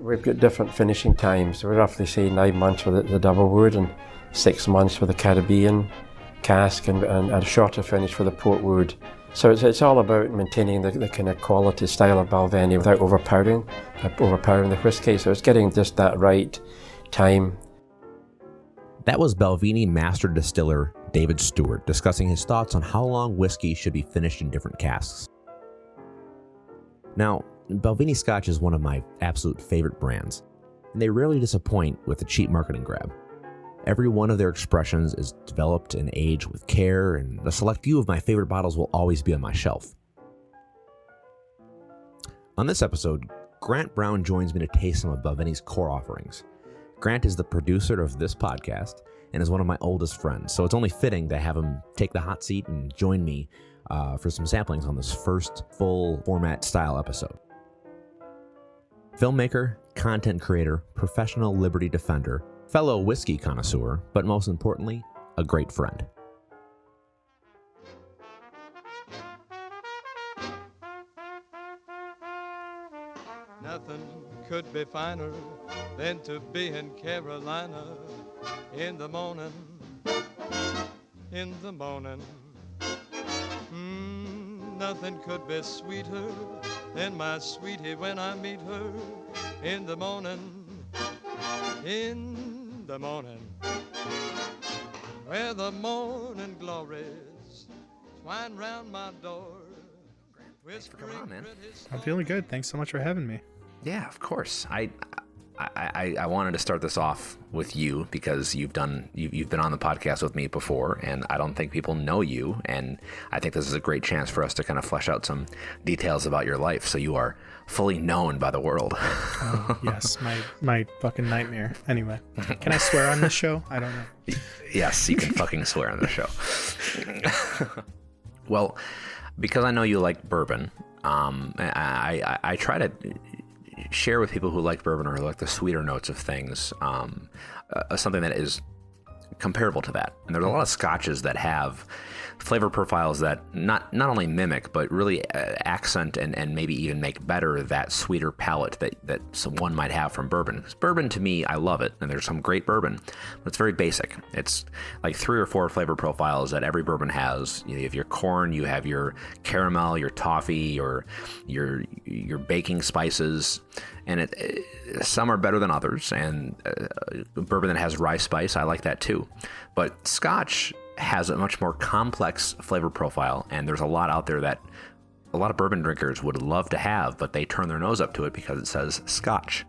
we've got different finishing times. We roughly say 9 months for the double wood and 6 months for the Caribbean cask and a shorter finish for the port wood. So it's all about maintaining the kind of quality style of Balvenie without overpowering the whiskey. So it's getting just that right time. That was Balvenie Master Distiller David Stewart discussing his thoughts on how long whiskey should be finished in different casks. Now, Balvenie Scotch is one of my absolute favorite brands, and they rarely disappoint with a cheap marketing grab. Every one of their expressions is developed and aged with care, and a select few of my favorite bottles will always be on my shelf. On this episode, Grant Brown joins me to taste some of Balvenie's core offerings. Grant is the producer of this podcast and is one of my oldest friends, so it's only fitting to have him take the hot seat and join me for some samplings on this first full format style episode. Filmmaker, content creator, professional liberty defender, fellow whiskey connoisseur, but most importantly, a great friend. Nothing could be finer than to be in Carolina in the morning, nothing could be sweeter than my sweetie when I meet her in the morning, where the morning glories twine round my door. Thanks for coming on, man. I'm feeling good. Thanks so much for having me. Yeah, of course. I wanted to start this off with you because you've been on the podcast with me before, and I don't think people know you, and I think this is a great chance for us to kind of flesh out some details about your life so you are fully known by the world. Yes, my fucking nightmare. Anyway, can I swear on this show? I don't know. Yes, you can fucking swear on the show. Well, because I know you like bourbon, I try to share with people who like bourbon or like the sweeter notes of things something that is comparable to that. And there's a lot of scotches that have flavor profiles that not only mimic but really accent and maybe even make better that sweeter palate that someone might have from bourbon. Bourbon, to me, I love it, and there's some great bourbon, but it's very basic. It's like 3 or 4 flavor profiles that every bourbon has. You have your corn, you have your caramel, your toffee, or your baking spices, and some are better than others. And bourbon that has rye spice, I like that too. But Scotch has a much more complex flavor profile, and there's a lot out there that a lot of bourbon drinkers would love to have, but they turn their nose up to it because it says Scotch.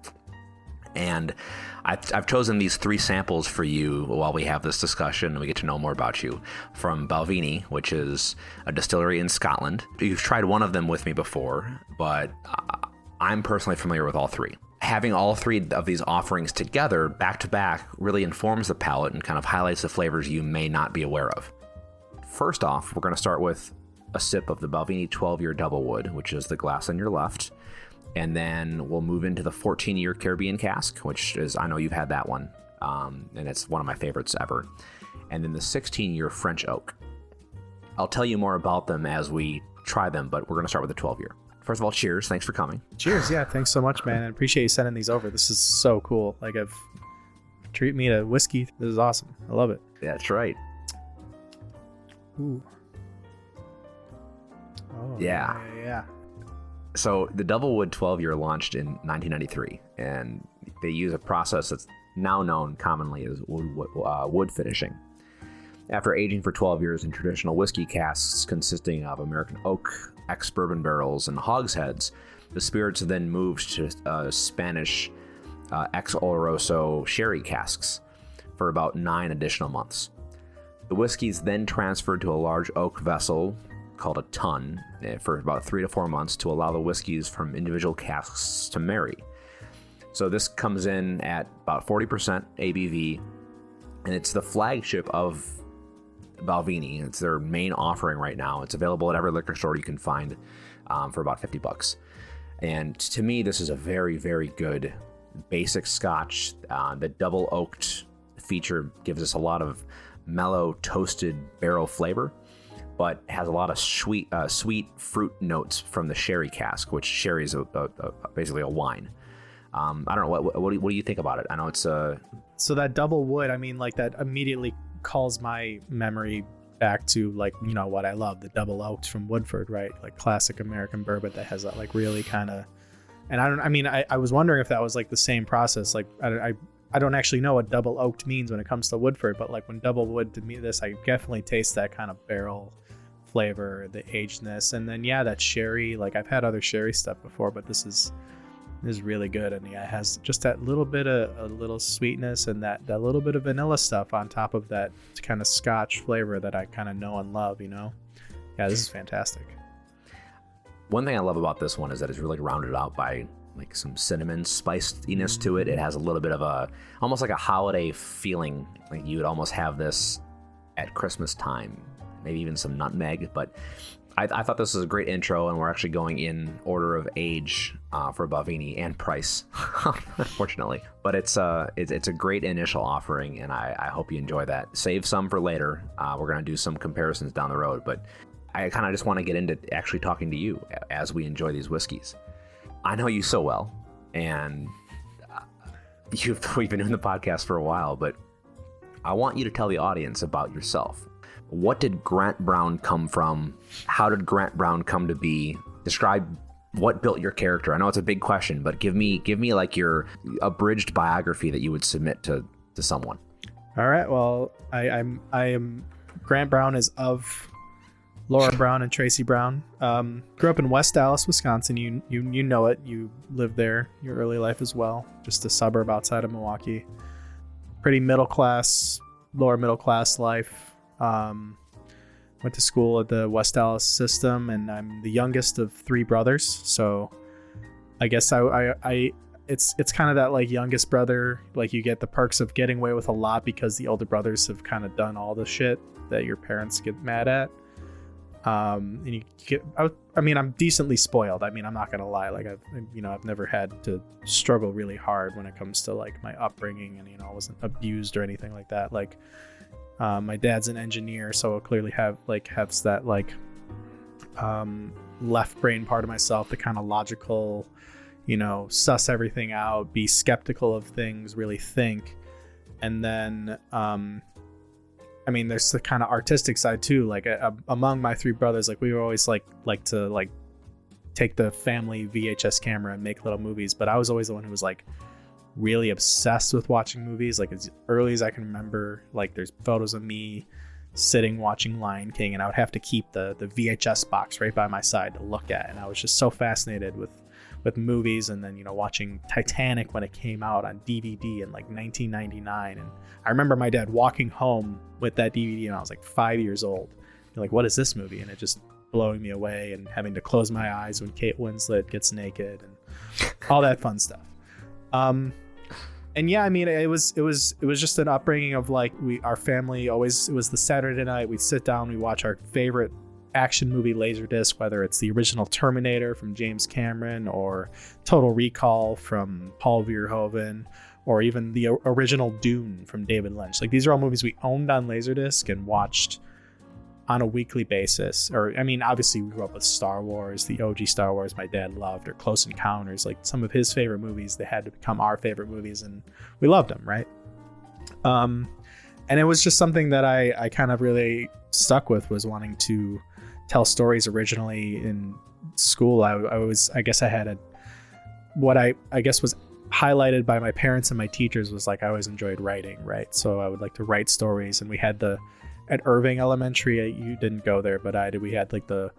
And I've chosen these 3 samples for you while we have this discussion and we get to know more about you, from Balvenie, which is a distillery in Scotland. You've tried one of them with me before, but I'm personally familiar with all 3. Having all 3 of these offerings together back to back really informs the palate and kind of highlights the flavors you may not be aware of. First off, we're going to start with a sip of the Balvenie 12-year Double Wood, which is the glass on your left. And then we'll move into the 14-year Caribbean cask, which is, I know you've had that one, and it's one of my favorites ever. And then the 16-year French Oak. I'll tell you more about them as we try them, but we're going to start with the 12-year. First of all, cheers. Thanks for coming. Cheers. Yeah, thanks so much, man. I appreciate you sending these over. This is so cool. Like, treat me to whiskey. This is awesome. I love it. Yeah, that's right. Ooh. Oh, yeah. So the Double Wood 12-year launched in 1993, and they use a process that's now known commonly as wood finishing. After aging for 12 years in traditional whiskey casks consisting of American oak, ex-bourbon barrels, and hogsheads, the spirits then moved to Spanish ex-oloroso sherry casks for about 9 additional months. The whiskey's then transferred to a large oak vessel called a tun for about 3 to 4 months to allow the whiskeys from individual casks to marry. So this comes in at about 40% ABV, and it's the flagship of Balvenie. It's their main offering right now. It's available at every liquor store you can find for about $50. And to me, this is a very, very good basic Scotch. The double oaked feature gives us a lot of mellow, toasted barrel flavor, but has a lot of sweet fruit notes from the sherry cask, which sherry is basically a wine. I don't know, what do you think about it? I know it's So that double wood, I mean, like that immediately calls my memory back to like, you know, what I love, the double oaked from Woodford, right? Like classic American bourbon that has that like really kind of, and I was wondering if that was like the same process. Like I don't actually know what double oaked means when it comes to Woodford, but like when double wood to me, this, I definitely taste that kind of barrel flavor, the agedness, and then yeah, that sherry. Like I've had other sherry stuff before, but this is really good, and yeah, it has just that little bit of a little sweetness and that little bit of vanilla stuff on top of that kind of Scotch flavor that I kind of know and love. You know, yeah, this is fantastic. One thing I love about this one is that it's really rounded out by like some cinnamon spiciness to it. It has a little bit of almost like a holiday feeling. Like you would almost have this at Christmas time, maybe even some nutmeg. But I thought this was a great intro, and we're actually going in order of age for Balvenie and price, unfortunately. But it's a great initial offering, and I hope you enjoy that. Save some for later. We're gonna do some comparisons down the road, but I kind of just want to get into actually talking to you as we enjoy these whiskeys. I know you so well, and we've been doing the podcast for a while, but I want you to tell the audience about yourself. What did Grant Brown come from? How did Grant Brown come to be? Describe what built your character. I know it's a big question, but give me like your abridged biography that you would submit to someone. All right. Well, I am Grant Brown is of Laura Brown and Tracy Brown. Grew up in West Dallas, Wisconsin. You know it. You lived there your early life as well. Just a suburb outside of Milwaukee. Pretty lower middle class life. Went to school at the West Dallas system, and I'm the youngest of three brothers. So I guess it's kind of that like youngest brother, like you get the perks of getting away with a lot because the older brothers have kind of done all the shit that your parents get mad at. And you get, I'm decently spoiled. I mean, I'm not gonna lie. Like I've never had to struggle really hard when it comes to like my upbringing, and I wasn't abused or anything like that. Like, my dad's an engineer, so I clearly has that like, left brain part of myself, the kind of logical, suss everything out, be skeptical of things, really think. And then, there's the kind of artistic side too. Like among my three brothers, like we were always like to like take the family VHS camera and make little movies. But I was always the one who was like really obsessed with watching movies. Like as early as I can remember, like there's photos of me sitting watching Lion King, and I would have to keep the VHS box right by my side to look at. And I was just so fascinated with movies, and then watching Titanic when it came out on DVD in like 1999. And I remember my dad walking home with that DVD, and I was like 5 years old. Like, what is this movie? And it just blowing me away, and having to close my eyes when Kate Winslet gets naked and all that fun stuff. And yeah, it was just an upbringing of like our family always, it was the Saturday night, we'd sit down, we watch our favorite action movie Laserdisc, whether it's the original Terminator from James Cameron or Total Recall from Paul Verhoeven, or even the original Dune from David Lynch. Like these are all movies we owned on Laserdisc and watched on a weekly basis. Or obviously we grew up with Star Wars, the OG Star Wars my dad loved, or Close Encounters, like some of his favorite movies. They had to become our favorite movies, and we loved them, right? And it was just something that I kind of really stuck with, was wanting to tell stories. Originally in school, I guess I had what I guess was highlighted by my parents and my teachers was like I always enjoyed writing, right? So I would like to write stories, and we had at Irving Elementary, you didn't go there, but I did. We had like the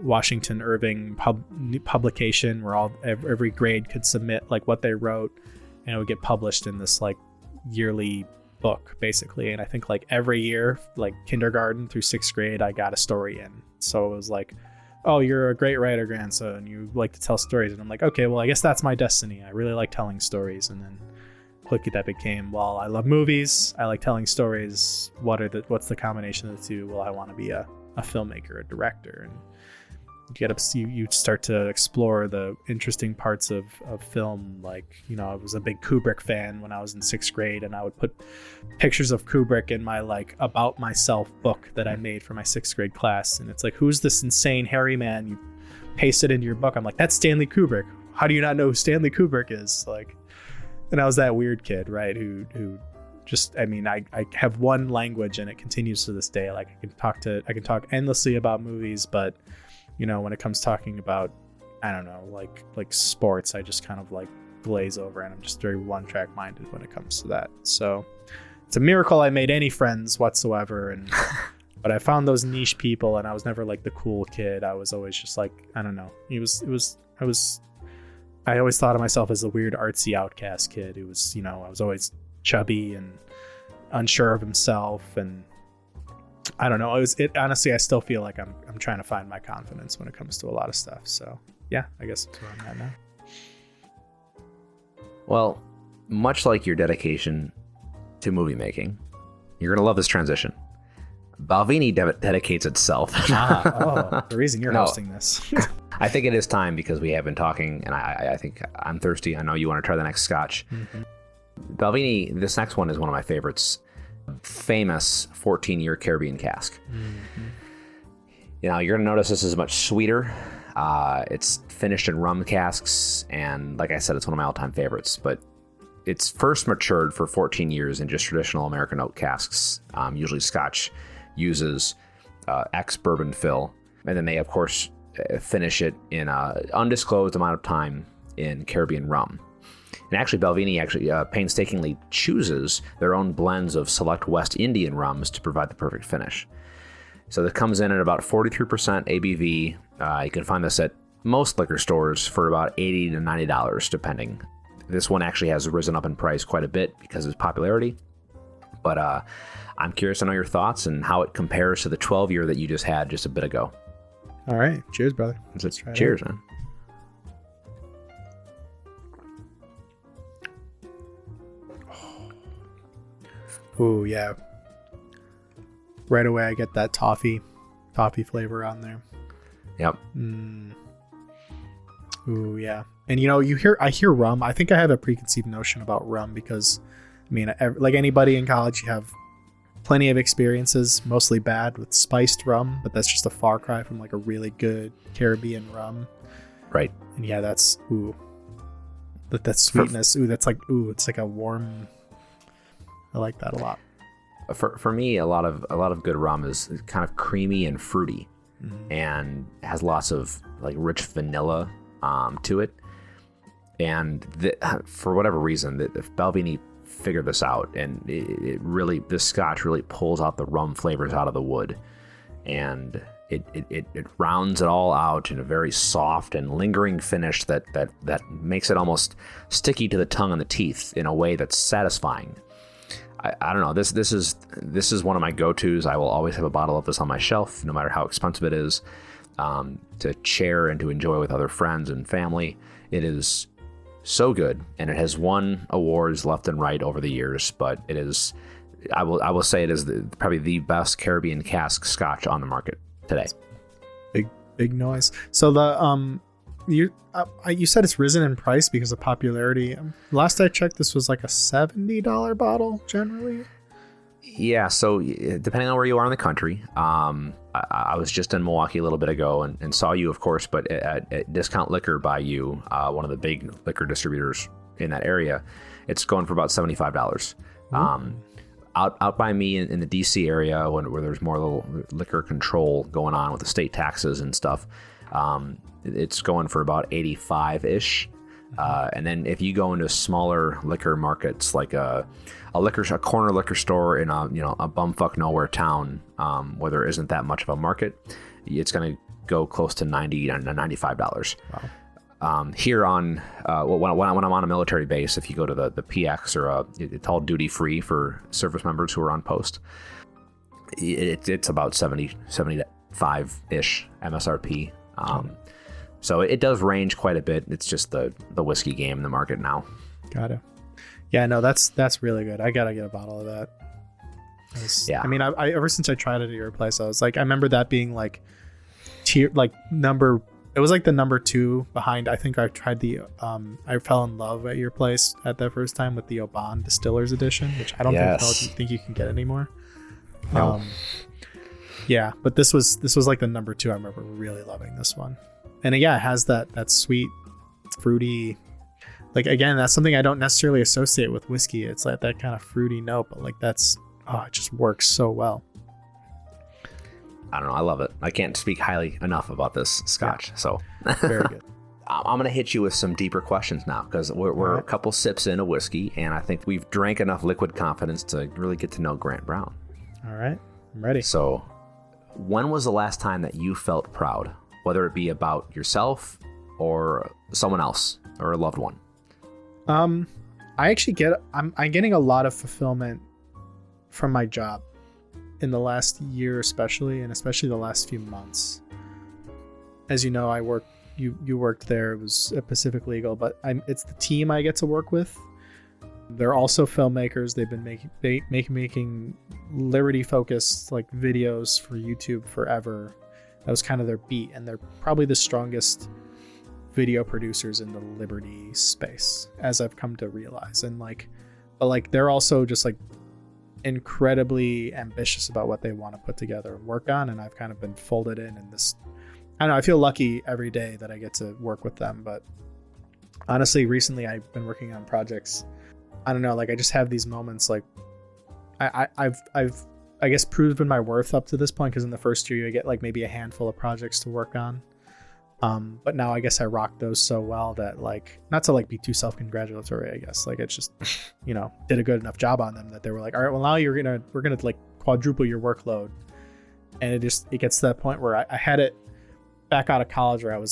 Washington Irving publication where every grade could submit like what they wrote, and it would get published in this like yearly book basically. And I think like every year, like kindergarten through sixth grade, I got a story in. So it was like, oh, you're a great writer, grandson, you like to tell stories. And I'm like, okay, well, I guess that's my destiny. I really like telling stories. And then quickly that became, well, I love movies, I like telling stories. What's the combination of the two? Well, I want to be a filmmaker, a director. And you start to explore the interesting parts of film. Like, I was a big Kubrick fan when I was in sixth grade, and I would put pictures of Kubrick in my like about myself book that I made for my sixth grade class. And it's like, who's this insane hairy man? You paste it into your book. I'm like, that's Stanley Kubrick. how do you not know who Stanley Kubrick is? Like, and I was that weird kid, right? Who just, I mean, I have one language and it continues to this day. Like I can talk endlessly about movies, but you know, when it comes talking about, I don't know, like sports, I just kind of like glaze over, and I'm just very one track minded when it comes to that. So it's a miracle I made any friends whatsoever. And, but I found those niche people, and I was never like the cool kid. I was always just like, I don't know. I always thought of myself as the weird artsy outcast kid who was, you know, I was always chubby and unsure of himself, and I don't know. Honestly, I still feel like I'm trying to find my confidence when it comes to a lot of stuff. So yeah, I guess that's where I'm at now. Well, much like your dedication to movie making, you're gonna love this transition. Balvenie dedicates itself. The reason you're hosting this. I think it is time, because we have been talking, and I think I'm thirsty. I know you want to try the next Scotch. Mm-hmm. Balvenie, this next one is one of my favorites. Famous 14-year Caribbean cask. Mm-hmm. You know, you're going to notice this is much sweeter. It's finished in rum casks, and like I said, it's one of my all-time favorites. But it's first matured for 14 years in just traditional American oak casks. Usually Scotch uses ex-bourbon fill, and then they, of course, finish it in an undisclosed amount of time in Caribbean rum. And actually, Balvenie painstakingly chooses their own blends of select West Indian rums to provide the perfect finish. So that comes in at about 43% ABV. You can find this at most liquor stores for about $80 to $90, depending. This one actually has risen up in price quite a bit because of its popularity. But I'm curious to know your thoughts and how it compares to the 12-year that you just had just a bit ago. All right. Cheers, brother. Let's try it. Cheers, man. Ooh, yeah. Right away, I get that toffee flavor on there. Yep. Ooh, yeah. And you know, I hear rum. I think I have a preconceived notion about rum because, I mean, like anybody in college, you have plenty of experiences, mostly bad, with spiced rum, but that's just a far cry from like a really good Caribbean rum. Right. And yeah, that's that sweetness. It's like a warm. I like that a lot. For me, a lot of good rum is kind of creamy and fruity, and has lots of like rich vanilla to it. And for whatever reason, if Balvenie figured this out, and this Scotch really pulls out the rum flavors out of the wood, and it rounds it all out in a very soft and lingering finish that makes it almost sticky to the tongue and the teeth in a way that's satisfying. I don't know. This is one of my go-tos. I will always have a bottle of this on my shelf, no matter how expensive it is, to share and to enjoy with other friends and family. It is so good, and it has won awards left and right over the years. But it is, I will say, it is probably the best Caribbean cask Scotch on the market today. Big noise. So the you said it's risen in price because of popularity. Last I checked, this was like a $70 bottle generally. Yeah, so depending on where you are in the country, I was just in Milwaukee a little bit ago and saw you, of course, but at Discount Liquor by you, one of the big liquor distributors in that area, it's going for about $75. Out by me in the DC area, where there's more little liquor control going on with the state taxes and stuff, it's going for about 85-ish. And then if you go into smaller liquor markets, like a corner liquor store in a bumfuck nowhere town, where there isn't that much of a market, it's going to go close to $90 to $95. Wow. Here on when I'm on a military base, if you go to the PX, or it's all duty free for service members who are on post, it's about 75-ish MSRP. So it does range quite a bit. It's just the whiskey game in the market now. Got it. Yeah, no, that's really good. I gotta get a bottle of that. Yeah. I mean, I ever since I tried it at your place, I was like, I remember that being like number. It was like the number 2 behind. I think I tried I fell in love at your place at that first time with the Oban Distillers Edition, which I don't think you can get anymore. No. Yeah, but this was like the number 2. I remember really loving this one. And yeah, it has that sweet fruity. Like, again, that's something I don't necessarily associate with whiskey. It's like that kind of fruity note, but like it just works so well. I don't know. I love it. I can't speak highly enough about this Scotch. Yeah. So very good. I'm going to hit you with some deeper questions now, because we're a couple sips in of whiskey, and I think we've drank enough liquid confidence to really get to know Grant Brown. All right. I'm ready. So when was the last time that you felt proud, whether it be about yourself or someone else or a loved one? I'm getting a lot of fulfillment from my job in the last year, especially the last few months. As you know, you worked there. It was at Pacific Legal, but it's the team I get to work with. They're also filmmakers. They've been making Liberty focused like videos for YouTube forever. That was kind of their beat, and they're probably the strongest video producers in the Liberty space, as I've come to realize. And but they're also just like incredibly ambitious about what they want to put together and work on, and I've kind of been folded in this. I don't know, I feel lucky every day that I get to work with them, but honestly, recently I've been working on projects. I don't know, like I just have these moments like I've I guess proven my worth up to this point, because in the first year you get like maybe a handful of projects to work on. But now I guess I rock those so well that, like, not to like be too self-congratulatory, I guess, like it's just, did a good enough job on them that they were like, all right, well now we're gonna like quadruple your workload. And it gets to that point where I had it back out of college, where I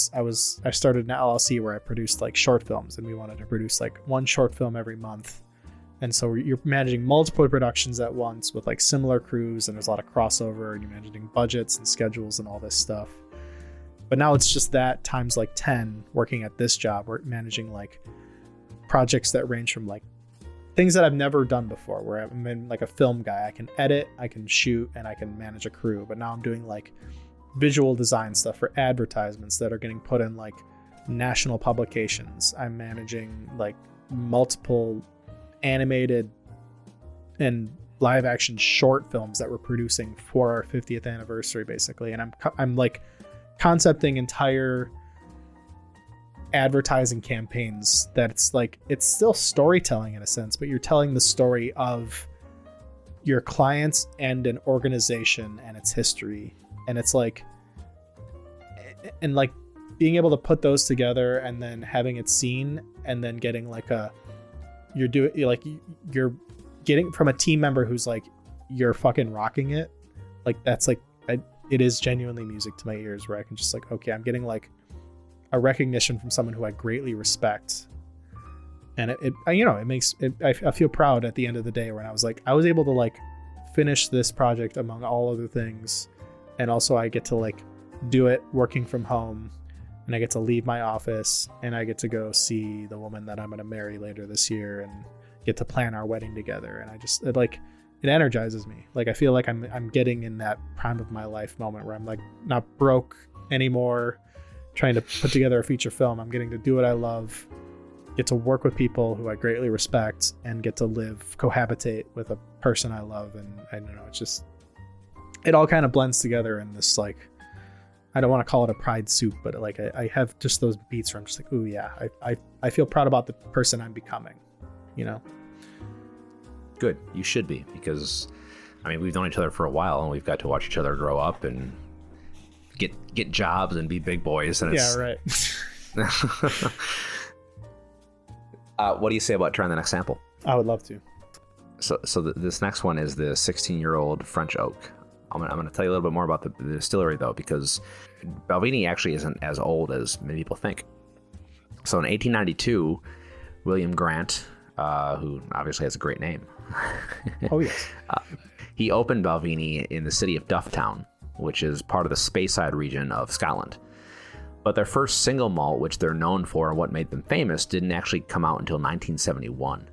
started an LLC where I produced like short films, and we wanted to produce like one short film every month. And so you're managing multiple productions at once with like similar crews, and there's a lot of crossover, and you're managing budgets and schedules and all this stuff. But now it's just that times like 10 working at this job. We're managing like projects that range from like things that I've never done before, where I'm in like a film guy. I can edit, I can shoot, and I can manage a crew. But now I'm doing like visual design stuff for advertisements that are getting put in like national publications. I'm managing like multiple animated and live action short films that we're producing for our 50th anniversary, basically. And I'm like concepting entire advertising campaigns that it's still storytelling in a sense, but you're telling the story of your clients and an organization and its history. And it's like, and like being able to put those together and then having it seen, and then getting like you're getting from a team member who's like, you're fucking rocking it. Like that's like, it is genuinely music to my ears, where I can just like, okay, I'm getting like a recognition from someone who I greatly respect. And I feel proud at the end of the day, when I was able to like finish this project among all other things. And also I get to like do it working from home, and I get to leave my office, and I get to go see the woman that I'm going to marry later this year, and get to plan our wedding together. And it energizes me. Like I feel like I'm getting in that prime of my life moment where I'm like not broke anymore, trying to put together a feature film. I'm getting to do what I love, get to work with people who I greatly respect, and get to cohabitate with a person I love. And I don't know, it's just, it all kind of blends together in this, like, I don't want to call it a pride soup, but like I have just those beats where I'm just like, ooh yeah, I feel proud about the person I'm becoming, Good. You should be, because I mean, we've known each other for a while, and we've got to watch each other grow up and get jobs and be big boys. And yeah, right. What do you say about trying the next sample? I would love to. So this next one is the 16-year-old French oak. I'm going to tell you a little bit more about the distillery, though, because Balvenie actually isn't as old as many people think. So in 1892, William Grant, who obviously has a great name. Oh, yes. He opened Balvenie in the city of Dufftown, which is part of the Speyside region of Scotland. But their first single malt, which they're known for and what made them famous, didn't actually come out until 1971.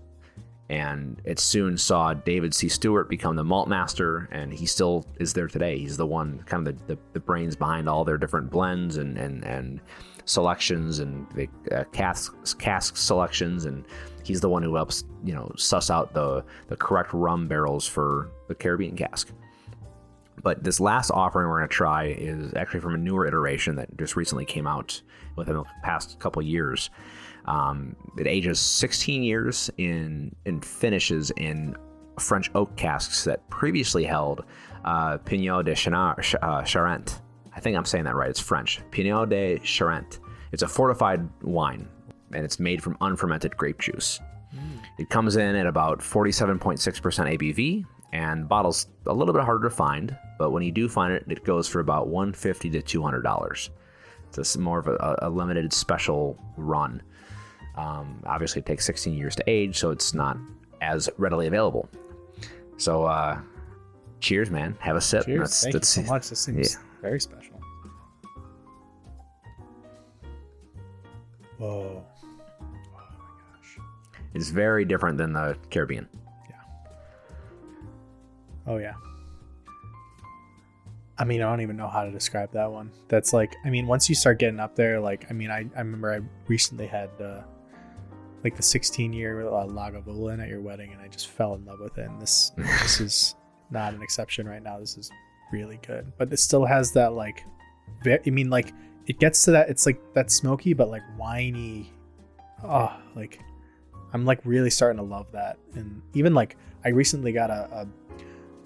And it soon saw David C. Stewart become the malt master, and he still is there today. He's the one, kind of the brains behind all their different blends and selections and the cask selections, and he's the one who helps suss out the correct rum barrels for the Caribbean cask. But this last offering we're going to try is actually from a newer iteration that just recently came out within the past couple years. It ages 16 years in finishes in French oak casks that previously held Pinot de Charente. I think I'm saying that right. It's French. Pinot de Charente. It's a fortified wine, and it's made from unfermented grape juice. It comes in at about 47.6% ABV, and bottles a little bit harder to find, but when you do find it, it goes for about $150 to $200. It's more of a limited special run. Obviously, it takes 16 years to age, so it's not as readily available. So, cheers, man. Have a sip. Cheers. Thank you so much. This seems very special. Whoa. Oh my gosh. It's very different than the Caribbean. Yeah. Oh, yeah. I mean, I don't even know how to describe that one. That's like, I mean, once you start getting up there, like, I mean, I remember I recently had like the 16-year Lagavulin at your wedding, and I just fell in love with it. And this is not an exception right now. This is really good, but it still has that like, I mean, like it gets to that. It's like that smoky, but like winey. Oh, like I'm like really starting to love that. And even like I recently got a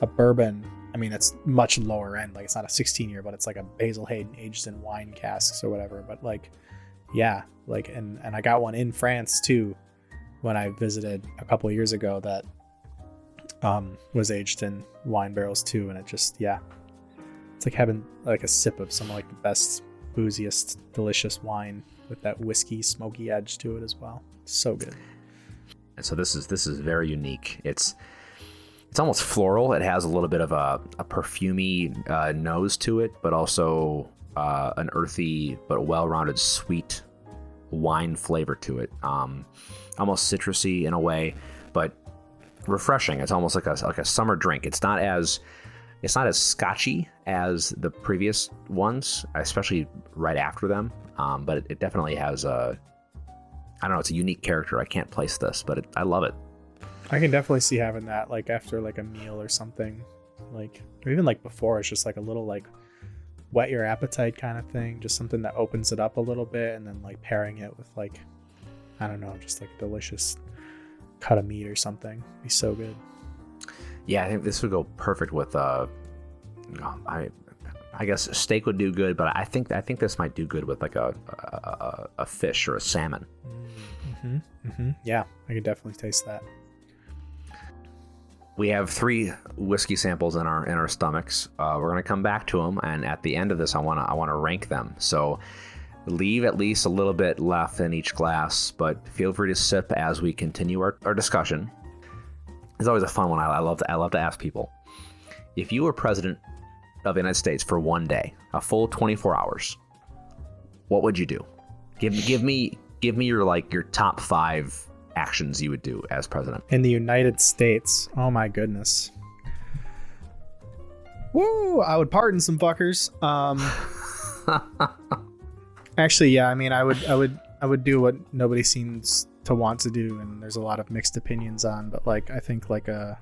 bourbon. I mean, it's much lower end. Like it's not a 16-year, but it's like a Basil Hayden aged in wine casks or whatever. But like, yeah, like and I got one in France too when I visited a couple of years ago that was aged in wine barrels too, and it just it's like having like a sip of some like the best, booziest, delicious wine with that whiskey smoky edge to it as well. It's so good. And so this is very unique. It's almost floral. It has a little bit of a perfumey nose to it, but also an earthy but well-rounded sweet wine flavor to it. Almost citrusy in a way, but refreshing. It's almost like a summer drink. It's not as scotchy as the previous ones, especially right after them. But it definitely has I don't know. It's a unique character. I can't place this, but I love it. I can definitely see having that like after like a meal or something, like or even like before. It's just like a little like whet your appetite kind of thing. Just something that opens it up a little bit, and then like pairing it with like I don't know, just like a delicious cut of meat or something. It'd be so good. Yeah, I think this would go perfect with I guess steak would do good, but I think this might do good with like a fish or a salmon. Yeah, I could definitely taste that. We have 3 whiskey samples in our stomachs. We're gonna come back to them, and at the end of this, I wanna rank them. So leave at least a little bit left in each glass, but feel free to sip as we continue our discussion. It's always a fun one. I love to ask people, if you were president of the United States for one day, a full 24 hours, what would you do? Give me your top 5 actions you would do as president in the United States. Oh my goodness. Woo! I would pardon some fuckers. Actually, yeah. I mean, I would do what nobody seems to want to do, and there's a lot of mixed opinions on. But like, I think like a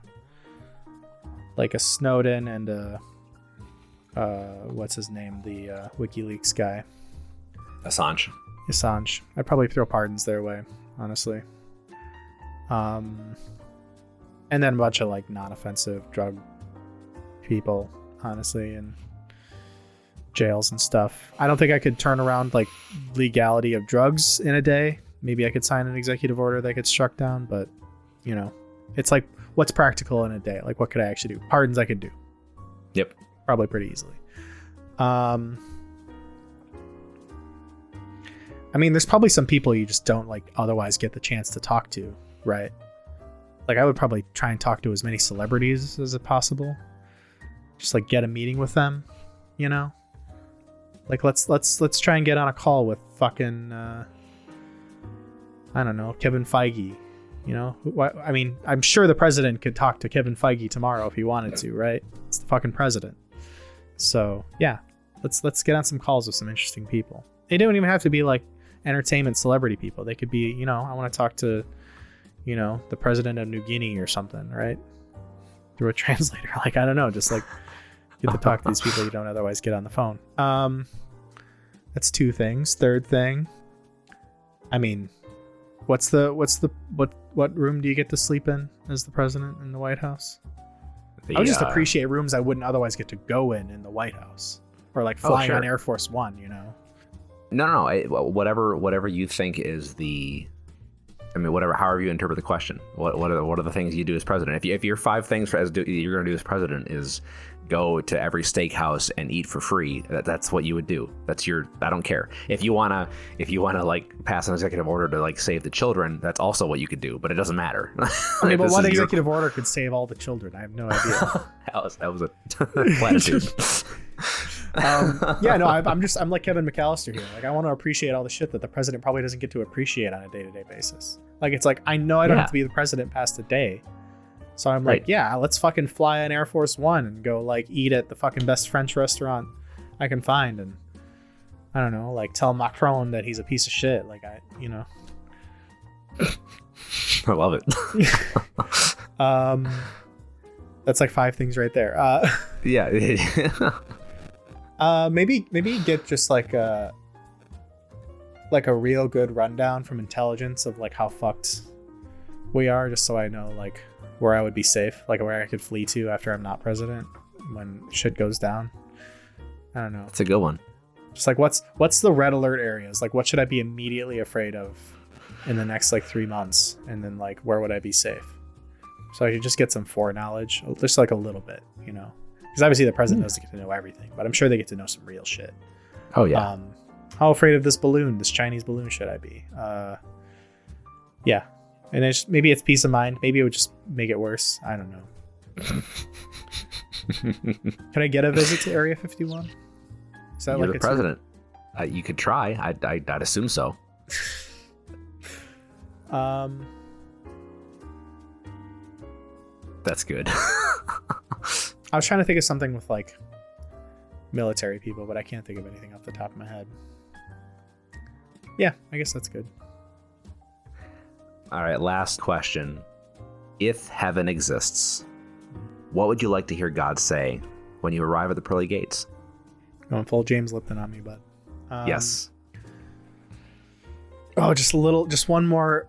Snowden and what's his name, the WikiLeaks guy, Assange. I'd probably throw pardons their way, honestly. And then a bunch of like non-offensive drug people, honestly, and jails and stuff. I don't think I could turn around like legality of drugs in a day. Maybe I could sign an executive order that gets struck down, but you know, it's like what's practical in a day? Like what could I actually do? Pardons I could do. Yep. Probably pretty easily. I mean, there's probably some people you just don't like otherwise get the chance to talk to, right? Like I would probably try and talk to as many celebrities as possible. Just like get a meeting with them, you know? Like let's try and get on a call with fucking I don't know, Kevin Feige, you know? I mean, I'm sure the president could talk to Kevin Feige tomorrow if he wanted to, right? It's the fucking president. So, yeah. Let's get on some calls with some interesting people. They don't even have to be like entertainment celebrity people. They could be, you know, I want to talk to, you know, the president of New Guinea or something, right? Through a translator. Like, I don't know, just like Get to talk to these people you don't otherwise get on the phone. That's two things. Third thing, I mean, what room do you get to sleep in as the president in the White House? I would just appreciate rooms I wouldn't otherwise get to go in the White House, or like flying on Air Force One, you know? No. Whatever you think is however you interpret the question. What are the things you do as president? If your 5 things you're going to do as president is go to every steakhouse and eat for free, that's what you would do. I don't care. If you wanna like pass an executive order to like save the children, that's also what you could do. But it doesn't matter. I mean, but one executive order could save all the children. I have no idea. that was a platitude. I'm like Kevin McAllister here. Like, I want to appreciate all the shit that the president probably doesn't get to appreciate on a day-to-day basis. Like, it's like, I know I don't have to be the president past a day. So I'm like, let's fucking fly on Air Force One and go like eat at the fucking best French restaurant I can find. And I don't know, like tell Macron that he's a piece of shit. Like I love it. That's like 5 things right there. Maybe get just like a real good rundown from intelligence of like how fucked we are, just so I know like where I would be safe, like where I could flee to after I'm not president when shit goes down. I don't know. It's a good one. Just like what's the red alert areas? Like what should I be immediately afraid of in the next like 3 months? And then like where would I be safe? So I could just get some foreknowledge, just like a little bit, you know? Because obviously the president doesn't get to know everything, but I'm sure they get to know some real shit. Oh yeah. How afraid of this Chinese balloon should I be? Yeah. And maybe it's peace of mind. Maybe it would just make it worse. I don't know. Can I get a visit to Area 51? Is that You're like the president? You could try. I'd assume so. That's good. I was trying to think of something with like military people, but I can't think of anything off the top of my head. Yeah, I guess that's good. All right, last question. If heaven exists, what would you like to hear God say when you arrive at the pearly gates? Going full James Lipton on me, bud. Yes. Oh, just one more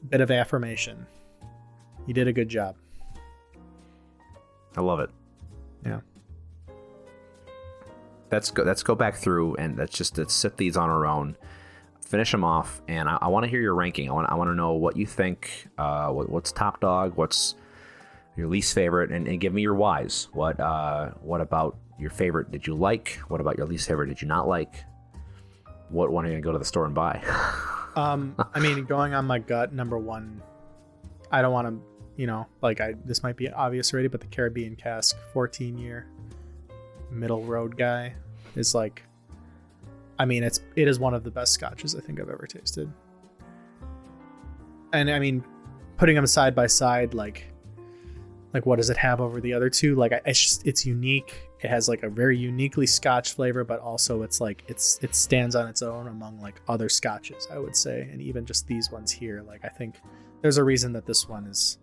bit of affirmation. You did a good job. I love it. Yeah. Let's go back through and let's sit these on our own. Finish them off, and I want to hear your ranking. I want to know what you think. What's top dog? What's your least favorite? And give me your whys. What about your favorite did you like? What about your least favorite did you not like? What one are you gonna go to the store and buy? I mean, going on my gut, number one, I don't want to, this might be obvious already, but the Caribbean Cask 14-year middle road guy is like. I mean, it is one of the best scotches I think I've ever tasted. And I mean, putting them side by side, like what does it have over the other two? Like, it's unique. It has like a very uniquely Scotch flavor, but also it's like it stands on its own among like other scotches, I would say, and even just these ones here. Like, I think there's a reason that this one is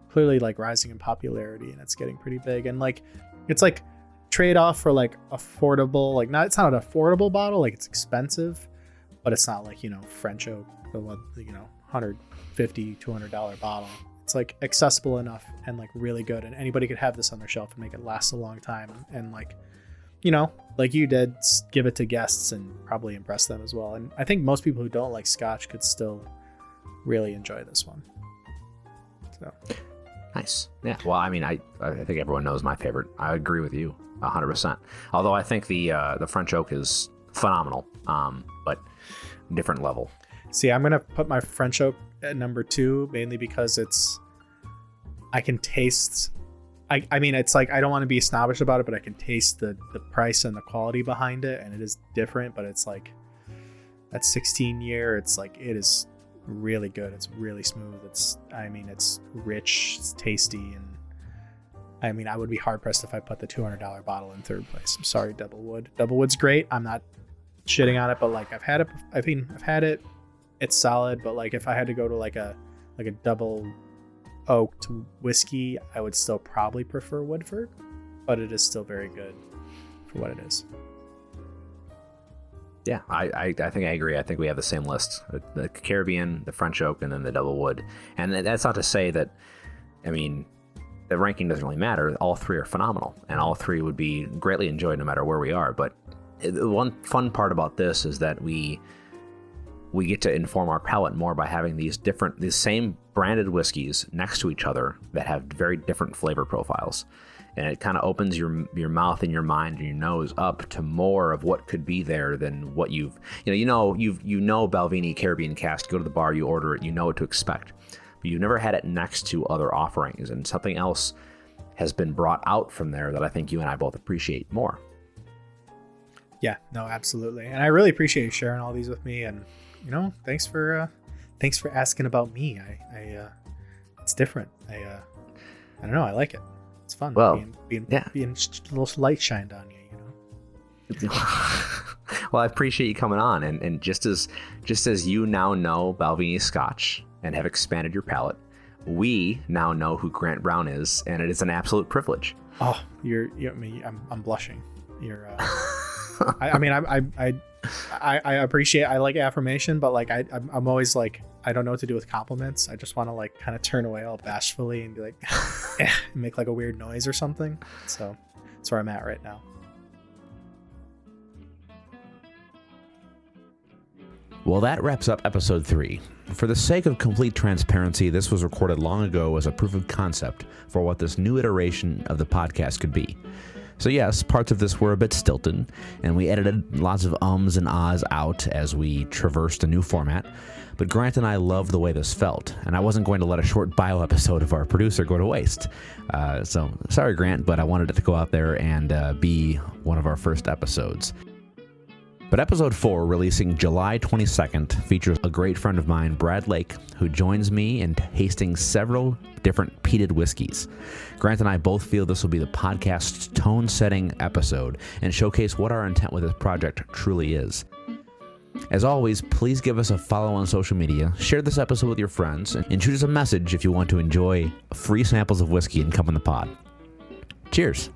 clearly like rising in popularity, and it's getting pretty big. And like, it's like. Trade-off for like affordable, like it's not an affordable bottle, like it's expensive, but it's not like French oak, the $150, $200 bottle. It's like accessible enough and like really good, and anybody could have this on their shelf and make it last a long time, and like like you did, give it to guests and probably impress them as well. And I think most people who don't like Scotch could still really enjoy this one. So nice. Yeah. Well, I mean, I think everyone knows my favorite. I agree with you 100%. Although I think the French oak is phenomenal, but different level. See, I'm gonna put my French oak at number 2 mainly because I can taste. I mean, it's like I don't want to be snobbish about it, but I can taste the price and the quality behind it, and it is different. But it's like that 16-year. It's like it is really good. It's really smooth. It's rich. It's tasty, and I mean, I would be hard pressed if I put the $200 bottle in third place. I'm sorry, Doublewood. Doublewood's great. I'm not shitting on it, but like I've had it. It's solid, but like if I had to go to like a double oaked whiskey, I would still probably prefer Woodford. but it is still very good for what it is. Yeah, I think I agree. I think we have the same list: the Caribbean, the French Oak, and then the Double Wood. And that's not to say that, I mean, the ranking doesn't really matter. All three are phenomenal, and all three would be greatly enjoyed no matter where we are. But the one fun part about this is that we get to inform our palate more by having these same branded whiskeys next to each other that have very different flavor profiles. And it kind of opens your mouth and your mind and your nose up to more of what could be there than what you know Balvenie Caribbean Cask. Go to the bar, you order it, you know what to expect. But you've never had it next to other offerings, and something else has been brought out from there that I think you and I both appreciate more. Yeah, no, absolutely. And I really appreciate you sharing all these with me. And, thanks for asking about me. I it's different. I don't know. I like it. It's fun. Well, being a little light shined on you, Well, I appreciate you coming on. And just as you now know Balvenie Scotch and have expanded your palate, we now know who Grant Brown is, and it is an absolute privilege. Oh, I'm blushing. You're I appreciate, I like affirmation, but like I'm always like, I don't know what to do with compliments. I just want to like kind of turn away all bashfully and be like, make like a weird noise or something. So that's where I'm at right now. Well, that wraps up episode 3. For the sake of complete transparency, this was recorded long ago as a proof of concept for what this new iteration of the podcast could be. So yes, parts of this were a bit stilted, and we edited lots of ums and ahs out as we traversed a new format, but Grant and I loved the way this felt, and I wasn't going to let a short bio episode of our producer go to waste. So sorry, Grant, but I wanted it to go out there and be one of our first episodes. But episode 4, releasing July 22nd, features a great friend of mine, Brad Lake, who joins me in tasting several different peated whiskeys. Grant and I both feel this will be the podcast's tone-setting episode and showcase what our intent with this project truly is. As always, please give us a follow on social media, share this episode with your friends, and shoot us a message if you want to enjoy free samples of whiskey and come on the pod. Cheers!